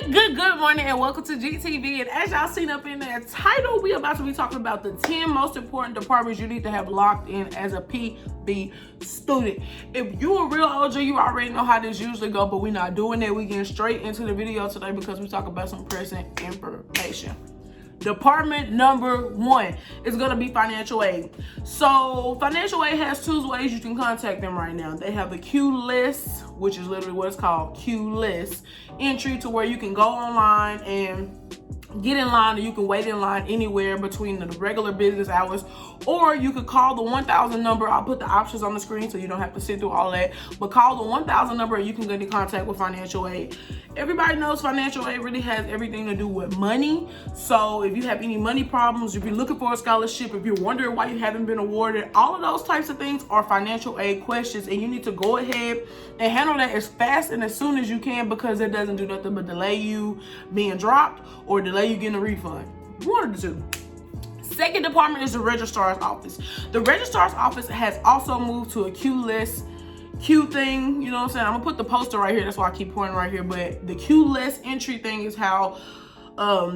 Good morning and welcome to GTV. And as y'all seen up in that title, we about to be talking about the 10 most important departments you need to have locked in as a PV student. If you a real OG, you already know how this usually go, but we're not doing that. We getting straight into the video today because we talk about some pressing information. Department number 1 is going to be financial aid. So financial aid has two ways you can contact them right now. They have a queue list, which is literally what it's called, queue list entry, to where you can go online and get in line, or you can wait in line anywhere between the regular business hours, or you could call the 1000 number. I'll put the options on the screen so you don't have to sit through all that, but call the 1000 number and you can get in contact with financial aid. Everybody knows financial aid really has everything to do with money. So if you have any money problems, if you're looking for a scholarship, if you're wondering why you haven't been awarded, all of those types of things are financial aid questions, and you need to go ahead and handle that as fast and as soon as you can, because it doesn't do nothing but delay you being dropped or delay you getting a refund. One of the two. Second department is the registrar's office. The registrar's office has also moved to a queue list thing, you know what I'm saying? I'm gonna put the poster right here, that's why I keep pointing right here, but the queue list entry thing is how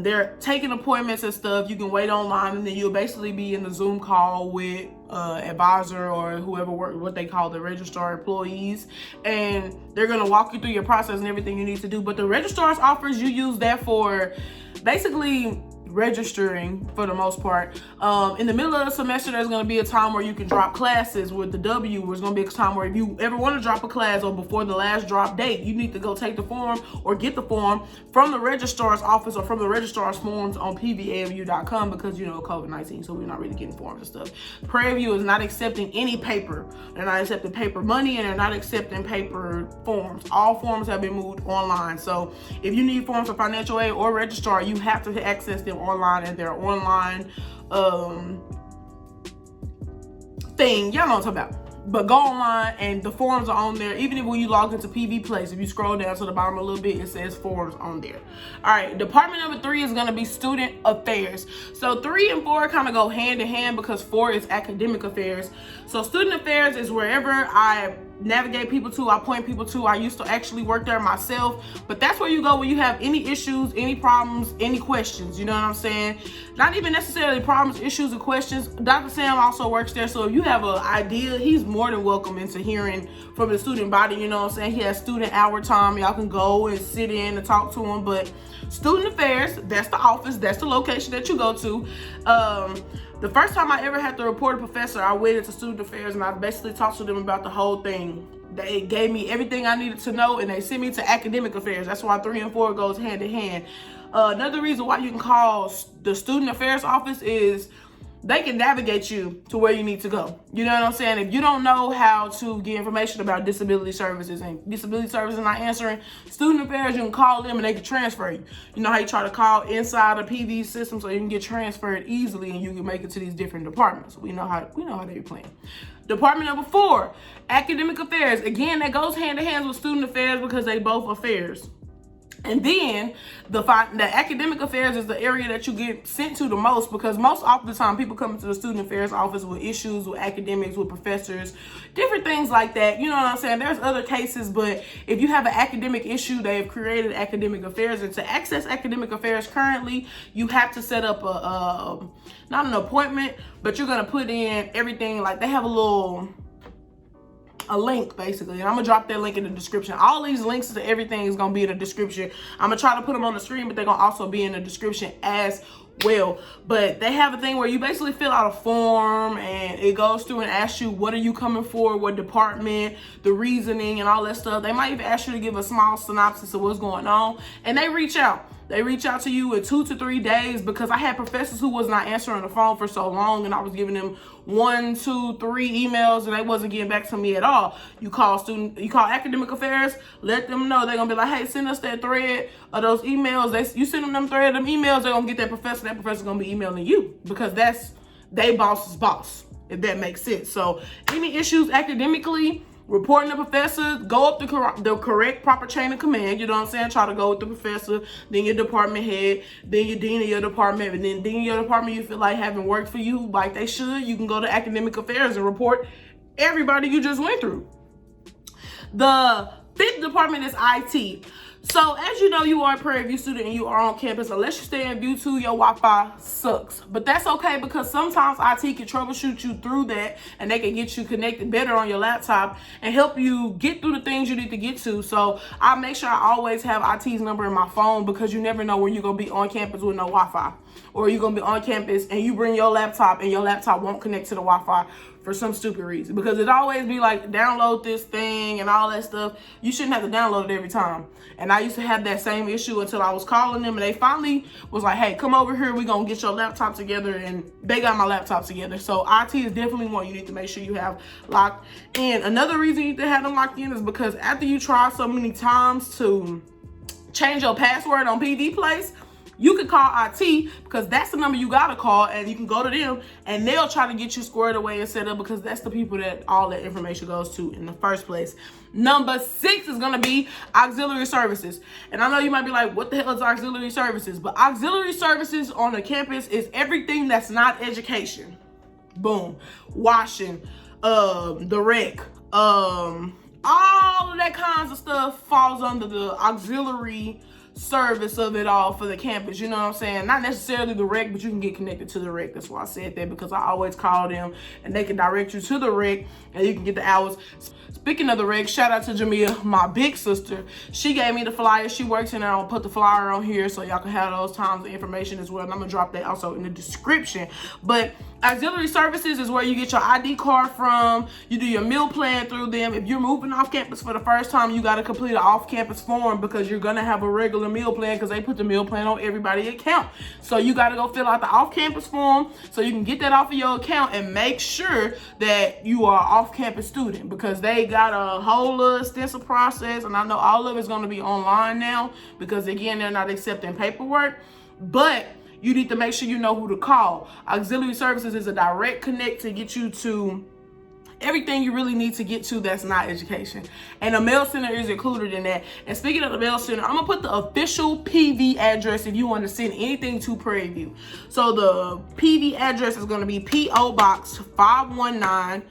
they're taking appointments and stuff. You can wait online, and then you'll basically be in the Zoom call with advisor or whoever what they call the registrar employees, and they're gonna walk you through your process and everything you need to do. But the registrar's office, you use that for basically registering for the most part. In the middle of the semester, there's going to be a time where you can drop classes with the W. There's going to be a time where if you ever want to drop a class or before the last drop date, you need to go take the form or get the form from the registrar's office or from the registrar's forms on PVAMU.com, because you know COVID-19, so we're not really getting forms and stuff. Prairie View is not accepting any paper. They're not accepting paper money, and they're not accepting paper forms. All forms have been moved online. So if you need forms for financial aid or registrar, you have to access them online, and their online thing, y'all know what I'm talking about. But go online and the forms are on there. Even if when you log into PV Place, if you scroll down to the bottom a little bit, it says forms on there. All right, department number 3 is going to be student affairs. So 3 and 4 kind of go hand in hand, because 4 is academic affairs. So student affairs is wherever I navigate people to, I point people to. I used to actually work there myself, but that's where you go when you have any issues, any problems, any questions, you know what I'm saying? Not even necessarily problems, issues, and questions. Dr. Sam also works there, so if you have an idea, he's more than welcome into hearing from the student body, you know what I'm saying? He has student hour time. Y'all can go and sit in and talk to him. But student affairs, that's the office, that's the location that you go to. The first time I ever had to report a professor, I went into student affairs and I basically talked to them about the whole thing. They gave me everything I needed to know, and they sent me to academic affairs. That's why 3 and 4 goes hand in hand. Another reason why you can call the student affairs office is they can navigate you to where you need to go. You know what I'm saying? If you don't know how to get information about disability services and disability services not answering, student affairs, you can call them and they can transfer you. You know how you try to call inside a PV system so you can get transferred easily and you can make it to these different departments. We know how they be playing. Department number 4, academic affairs. Again, that goes hand in hand with student affairs because they both affairs. And then the academic affairs is the area that you get sent to the most, because most often the time people come into the student affairs office with issues with academics, with professors, different things like that. You know what I'm saying? There's other cases, but if you have an academic issue, they have created academic affairs. And to access academic affairs currently, you have to set up not an appointment, but you're going to put in everything. Like they have a link basically, and I'm gonna drop that link in the description. All these links to everything is gonna be in the description. I'm gonna try to put them on the screen, but they're gonna also be in the description as well. But they have a thing where you basically fill out a form and it goes through and asks you what are you coming for, what department, the reasoning and all that stuff. They might even ask you to give a small synopsis of what's going on, and they reach out. They reach out to you in 2 to 3 days, because I had professors who was not answering the phone for so long, and I was giving them 1, 2, 3 emails, and they wasn't getting back to me at all. You call academic affairs, let them know. They're gonna be like, hey, send us that thread of those emails. You send them thread of them emails, they're gonna get that professor. That professor's gonna be emailing you, because that's they boss's boss, if that makes sense. So any issues academically, reporting the professor, go up the correct proper chain of command, you know what I'm saying? Try to go with the professor, then your department head, then your dean of your department, and then dean of your department you feel like haven't worked for you like they should, you can go to academic affairs and report everybody you just went through. The 5th department is IT. So as you know, you are a Prairie View student and you are on campus. Unless you stay in View 2, your Wi-Fi sucks. But that's okay, because sometimes IT can troubleshoot you through that, and they can get you connected better on your laptop and help you get through the things you need to get to. So I make sure I always have IT's number in my phone, because you never know when you're going to be on campus with no Wi-Fi. Or you're going to be on campus and you bring your laptop and your laptop won't connect to the Wi-Fi for some stupid reason. Because it always be like, download this thing and all that stuff. You shouldn't have to download it every time. And I used to have that same issue until I was calling them, and they finally was like, hey, come over here, we're going to get your laptop together. And they got my laptop together. So IT is definitely one you need to make sure you have locked in. Another reason you need to have them locked in is because after you try so many times to change your password on PD Place, you can call IT, because that's the number you gotta call, and you can go to them and they'll try to get you squared away and set up, because that's the people that all that information goes to in the first place. Number 6 is gonna be auxiliary services. And I know you might be like, what the hell is auxiliary services? But auxiliary services on the campus is everything that's not education. Boom. Washing, the rec, all of that kinds of stuff falls under the auxiliary service of it all for the campus. You know what I'm saying? Not necessarily the rec, but you can get connected to the rec. That's why I said that, because I always call them and they can direct you to the rec and you can get the hours. Speaking of the rec, shout out to Jamia, my big sister. She gave me the flyer. She works in there. I'll put the flyer on here so y'all can have those times of information as well. And I'm gonna drop that also in the description. But auxiliary services is where you get your ID card from. You do your meal plan through them. If you're moving off campus for the first time, you got to complete an off-campus form, because you're going to have a regular meal plan, because they put the meal plan on everybody's account. So you got to go fill out the off-campus form so you can get that off of your account and make sure that you are an off-campus student, because they got a whole extensive process. And I know all of it's going to be online now, because again, they're not accepting paperwork. But you need to make sure you know who to call. Auxiliary services is a direct connect to get you to everything you really need to get to that's not education. And the mail center is included in that. And speaking of the mail center, I'm gonna put the official PV address if you want to send anything to Prairie View. So the PV address is gonna be P.O. Box 519,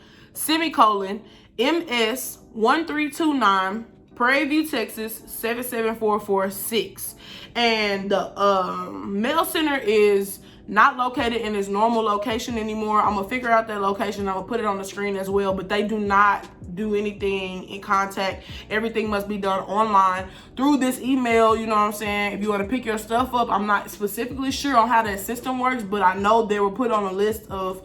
MS 1329, Prairie View, Texas 77446. And the mail center is not located in its normal location anymore. I'm gonna figure out that location. I'm gonna put it on the screen as well, but they do not do anything in contact. Everything must be done online through this email. You know what I'm saying? If you want to pick your stuff up, I'm not specifically sure on how that system works, but I know they were put on a list of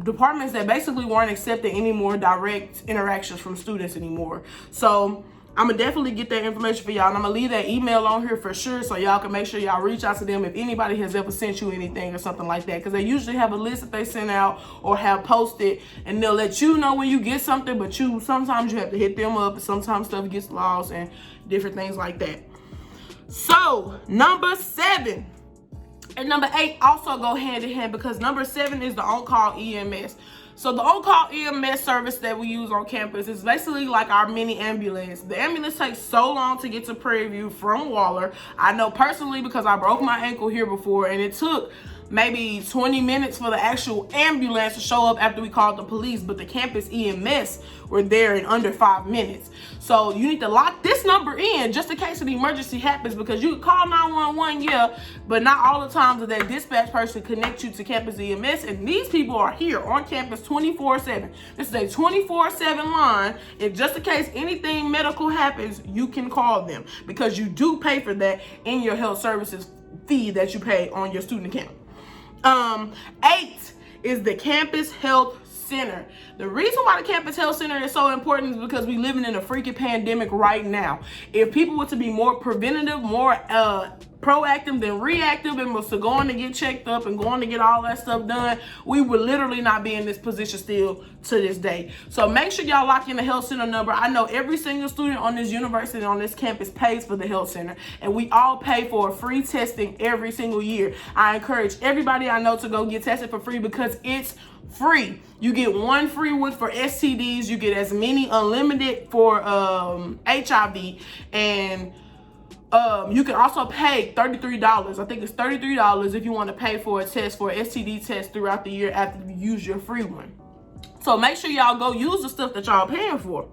departments that basically weren't accepting any more direct interactions from students anymore. So I'm gonna definitely get that information for y'all, and I'm gonna leave that email on here for sure, so y'all can make sure y'all reach out to them if anybody has ever sent you anything or something like that, because they usually have a list that they send out or have posted, and they'll let you know when you get something, but sometimes you have to hit them up, and sometimes stuff gets lost and different things like that. So number 7 and number 8 also go hand in hand, because number 7 is the on-call EMS. So the on-call EMS service that we use on campus is basically like our mini ambulance. The ambulance takes so long to get to Prairie View from Waller. I know personally, because I broke my ankle here before, and it took maybe 20 minutes for the actual ambulance to show up after we called the police, but the campus EMS were there in under 5 minutes. So you need to lock this number in just in case an emergency happens, because you can call 911, yeah, but not all the times that that dispatch person connect you to campus EMS, and these people are here on campus 24/7. This is a 24/7 line, and just in case anything medical happens, you can call them, because you do pay for that in your health services fee that you pay on your student account. 8 is the campus health center. The reason why the campus health center is so important is because we living in a freaking pandemic right now. If people were to be more preventative, more proactive than reactive, and was to go on to get checked up and going to get all that stuff done, we would literally not be in this position still to this day. So make sure y'all lock in the health center number. I know every single student on this university, on this campus, pays for the health center, and we all pay for free testing every single year. I encourage everybody I know to go get tested for free, because it's free. You get 1 free one for STDs. You get as many unlimited for HIV, and you can also pay $33. I think it's $33 if you want to pay for a test, for an STD test throughout the year after you use your free one. So make sure y'all go use the stuff that y'all paying for.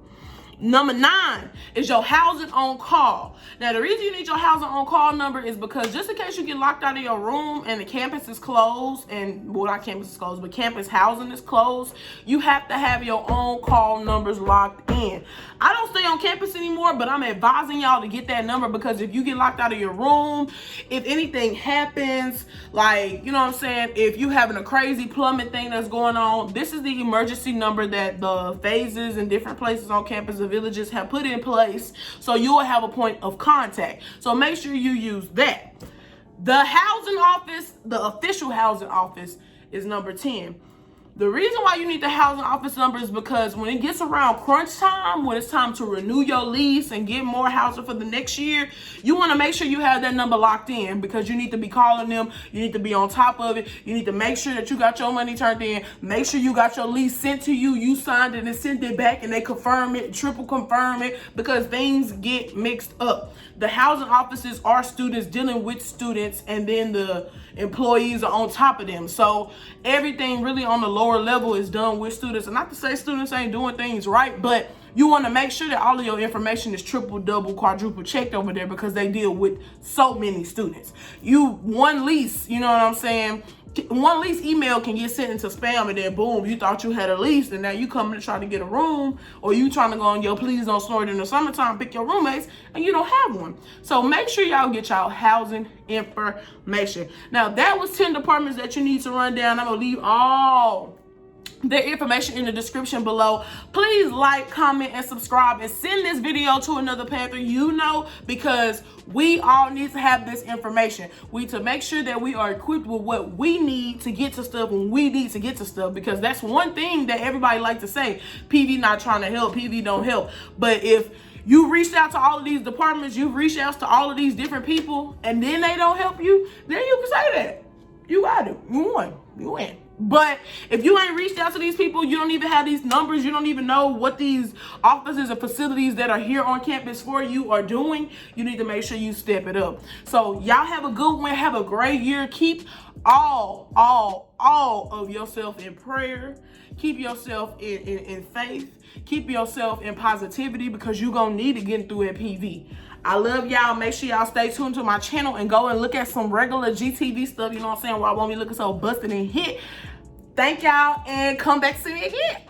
Number 9 is your housing on call. Now, the reason you need your housing on call number is because just in case you get locked out of your room and the campus is closed, and well, not campus is closed, but campus housing is closed, you have to have your on call numbers locked in. I don't stay on campus anymore, but I'm advising y'all to get that number, because if you get locked out of your room, if anything happens, like, you know what I'm saying, if you having a crazy plumbing thing that's going on, this is the emergency number that the phases and different places on campus, the villages, have put in place, so you will have a point of contact. So make sure you use that. The housing office, the official housing office, is number 10. The reason why you need the housing office number is because when it gets around crunch time, when it's time to renew your lease and get more housing for the next year, you want to make sure you have that number locked in, because you need to be calling them. You need to be on top of it. You need to make sure that you got your money turned in. Make sure you got your lease sent to you. You signed it and sent it back, and they confirm it, triple confirm it, because things get mixed up. The housing offices are students dealing with students, and then the employees are on top of them. So everything really on the lower level is done with students. And not to say students ain't doing things right, but you want to make sure that all of your information is triple, double, quadruple checked over there, because they deal with so many students. One lease, you know what I'm saying? One lease email can get sent into spam, and then boom, you thought you had a lease, and now you coming to try to get a room, or you trying to go on your Please Don't Snort in the summertime, pick your roommates, and you don't have one. So make sure y'all get y'all housing information. Now, that was 10 departments that you need to run down. I'm gonna leave all the information in the description below. Please like, comment, and subscribe, and send this video to another Panther you know, because we all need to have this information. We need to make sure that we are equipped with what we need to get to stuff when we need to get to stuff, because that's one thing that everybody like to say, PV not trying to help, PV don't help. But if you reached out to all of these departments, you've reached out to all of these different people, and then they don't help you, then you can say that. You got it. You won. You win. But if you ain't reached out to these people, you don't even have these numbers, you don't even know what these offices and facilities that are here on campus for you are doing, you need to make sure you step it up. So y'all have a good one. Have a great year. Keep all of yourself in prayer. Keep yourself in faith. Keep yourself in positivity, because you're going to need to get through at PV. I love y'all. Make sure y'all stay tuned to my channel and go and look at some regular GTV stuff, you know what I'm saying, while I won't be looking so busted and hit. Thank y'all, and come back to see me again.